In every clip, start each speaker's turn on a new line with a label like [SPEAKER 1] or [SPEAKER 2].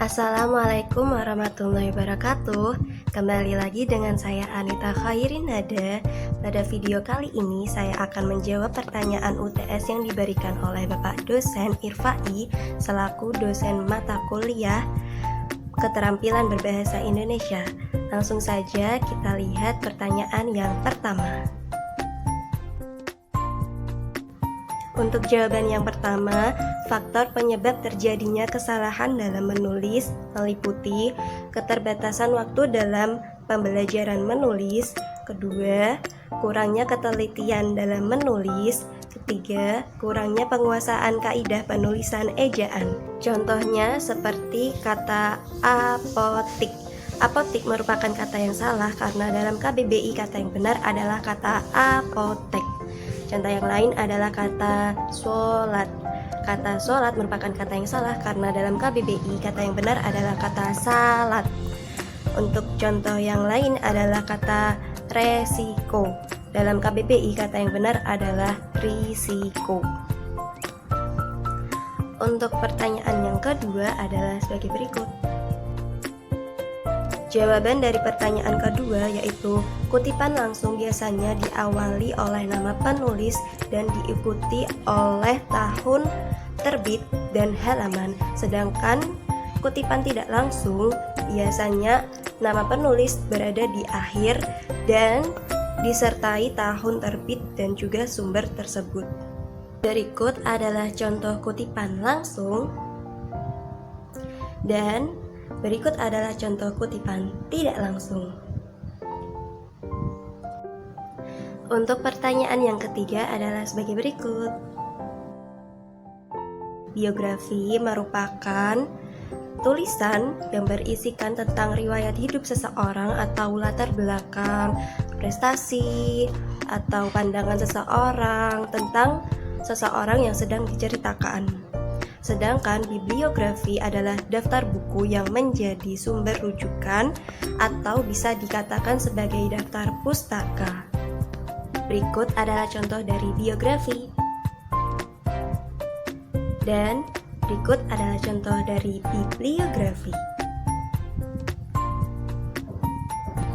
[SPEAKER 1] Assalamualaikum warahmatullahi wabarakatuh. Kembali lagi dengan saya Anita Khairinada. Pada video kali ini saya akan menjawab pertanyaan UTS yang diberikan oleh Bapak dosen Irfai selaku dosen mata kuliah Keterampilan Berbahasa Indonesia. Langsung saja kita lihat pertanyaan yang pertama. Untuk jawaban yang pertama, faktor penyebab terjadinya kesalahan dalam menulis meliputi keterbatasan waktu dalam pembelajaran menulis, kedua, kurangnya ketelitian dalam menulis, ketiga, kurangnya penguasaan kaidah penulisan ejaan. Contohnya seperti kata apotik. Apotik merupakan kata yang salah karena dalam KBBI kata yang benar adalah kata apotek. Contoh yang lain adalah kata sholat. Kata sholat merupakan kata yang salah karena dalam KBBI kata yang benar adalah kata salat. Untuk contoh yang lain adalah kata resiko. Dalam KBBI kata yang benar adalah risiko. Untuk pertanyaan yang kedua adalah sebagai berikut. Jawaban dari pertanyaan kedua yaitu kutipan langsung biasanya diawali oleh nama penulis dan diikuti oleh tahun terbit dan halaman. Sedangkan kutipan tidak langsung biasanya nama penulis berada di akhir dan disertai tahun terbit dan juga sumber tersebut. Berikut adalah contoh kutipan langsung dan berikut adalah contoh kutipan tidak langsung. Untuk pertanyaan yang ketiga adalah sebagai berikut. Biografi merupakan tulisan yang berisikan tentang riwayat hidup seseorang atau latar belakang, prestasi, atau pandangan seseorang tentang seseorang yang sedang diceritakan. Sedangkan bibliografi adalah daftar buku yang menjadi sumber rujukan atau bisa dikatakan sebagai daftar pustaka. Berikut adalah contoh dari biografi. Dan berikut adalah contoh dari bibliografi.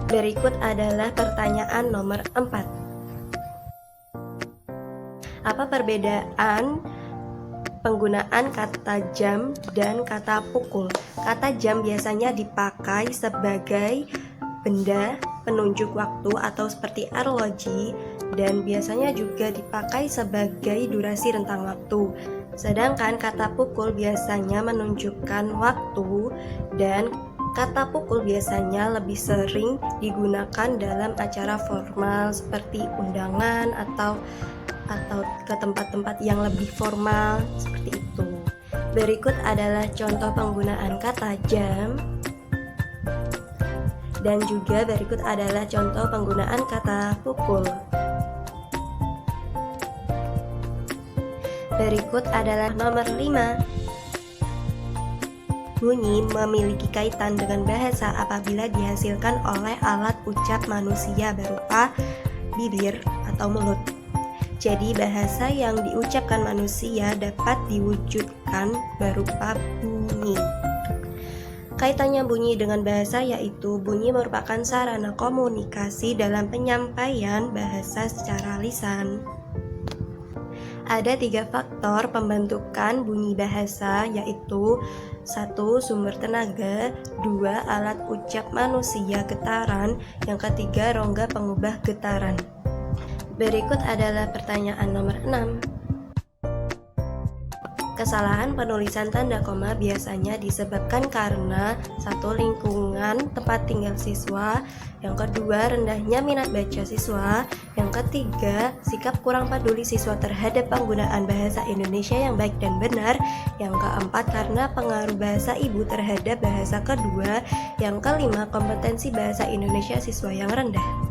[SPEAKER 1] Berikut adalah pertanyaan nomor 4. Apa perbedaan penggunaan kata jam dan kata pukul? Kata jam biasanya dipakai sebagai benda penunjuk waktu atau seperti arloji dan biasanya juga dipakai sebagai durasi rentang waktu. Sedangkan kata pukul biasanya menunjukkan waktu dan kata pukul biasanya lebih sering digunakan dalam acara formal seperti undangan atau ke tempat-tempat yang lebih formal seperti itu. Berikut adalah contoh penggunaan kata jam dan juga berikut adalah contoh penggunaan kata pukul. Berikut adalah nomor 5. Bunyi memiliki kaitan dengan bahasa apabila dihasilkan oleh alat ucap manusia berupa bibir atau mulut. Jadi bahasa yang diucapkan manusia dapat diwujudkan berupa bunyi. Kaitannya bunyi dengan bahasa yaitu bunyi merupakan sarana komunikasi dalam penyampaian bahasa secara lisan. Ada 3 faktor pembentukan bunyi bahasa yaitu 1. Sumber tenaga, 2. Alat ucap manusia getaran, yang ketiga rongga pengubah getaran. Berikut adalah pertanyaan nomor 6. Kesalahan penulisan tanda koma biasanya disebabkan karena 1. Lingkungan tempat tinggal siswa, yang kedua rendahnya minat baca siswa, yang ketiga sikap kurang peduli siswa terhadap penggunaan bahasa Indonesia yang baik dan benar, yang keempat karena pengaruh bahasa ibu terhadap bahasa kedua, yang kelima kompetensi bahasa Indonesia siswa yang rendah.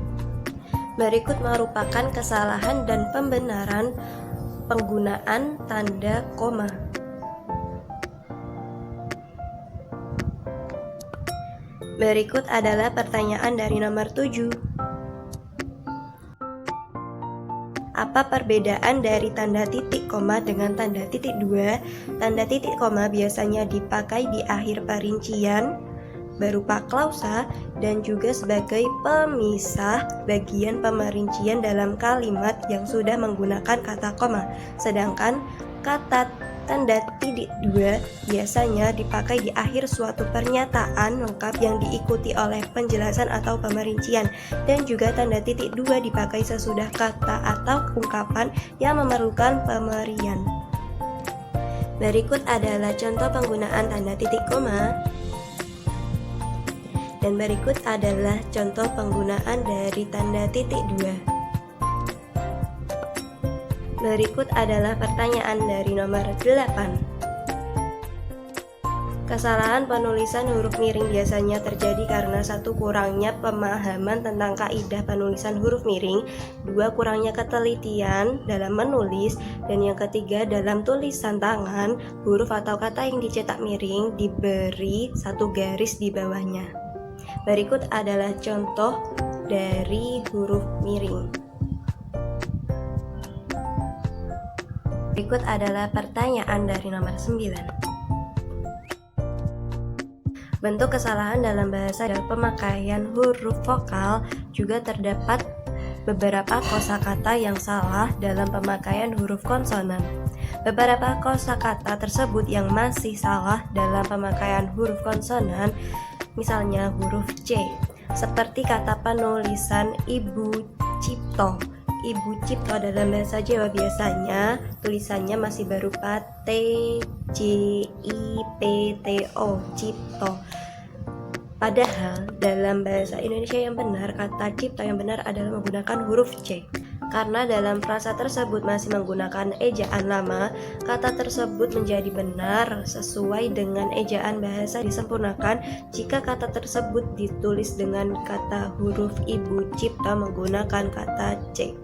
[SPEAKER 1] Berikut merupakan kesalahan dan pembenaran penggunaan tanda koma. Berikut adalah pertanyaan dari nomor 7. Apa perbedaan dari tanda titik koma dengan tanda titik dua? Tanda titik koma biasanya dipakai di akhir perincian berupa klausa dan juga sebagai pemisah bagian pemerincian dalam kalimat yang sudah menggunakan kata koma. Sedangkan kata tanda titik dua biasanya dipakai di akhir suatu pernyataan lengkap yang diikuti oleh penjelasan atau pemerincian, dan juga tanda titik dua dipakai sesudah kata atau ungkapan yang memerlukan pemerian. Berikut adalah contoh penggunaan tanda titik koma, dan berikut adalah contoh penggunaan dari tanda titik dua. Berikut adalah pertanyaan dari nomor 8. Kesalahan penulisan huruf miring biasanya terjadi karena 1. Kurangnya pemahaman tentang kaidah penulisan huruf miring, 2. Kurangnya ketelitian dalam menulis, dan yang ketiga, dalam tulisan tangan, huruf atau kata yang dicetak miring diberi 1 garis di bawahnya. Berikut adalah contoh dari huruf miring. Berikut adalah pertanyaan dari nomor 9. Bentuk kesalahan dalam bahasa dalam pemakaian huruf vokal juga terdapat beberapa kosakata yang salah dalam pemakaian huruf konsonan. Beberapa kosakata tersebut yang masih salah dalam pemakaian huruf konsonan, misalnya huruf C, seperti kata penulisan Ibu Cipto. Ibu Cipto dalam bahasa Jawa biasanya tulisannya masih berupa T, J, I, P, T, O, Cipto. Padahal dalam bahasa Indonesia yang benar, kata Cipto yang benar adalah menggunakan huruf C. Karena dalam frasa tersebut masih menggunakan ejaan lama, kata tersebut menjadi benar sesuai dengan ejaan bahasa disempurnakan jika kata tersebut ditulis dengan kata huruf Ibu Cipto menggunakan kata C.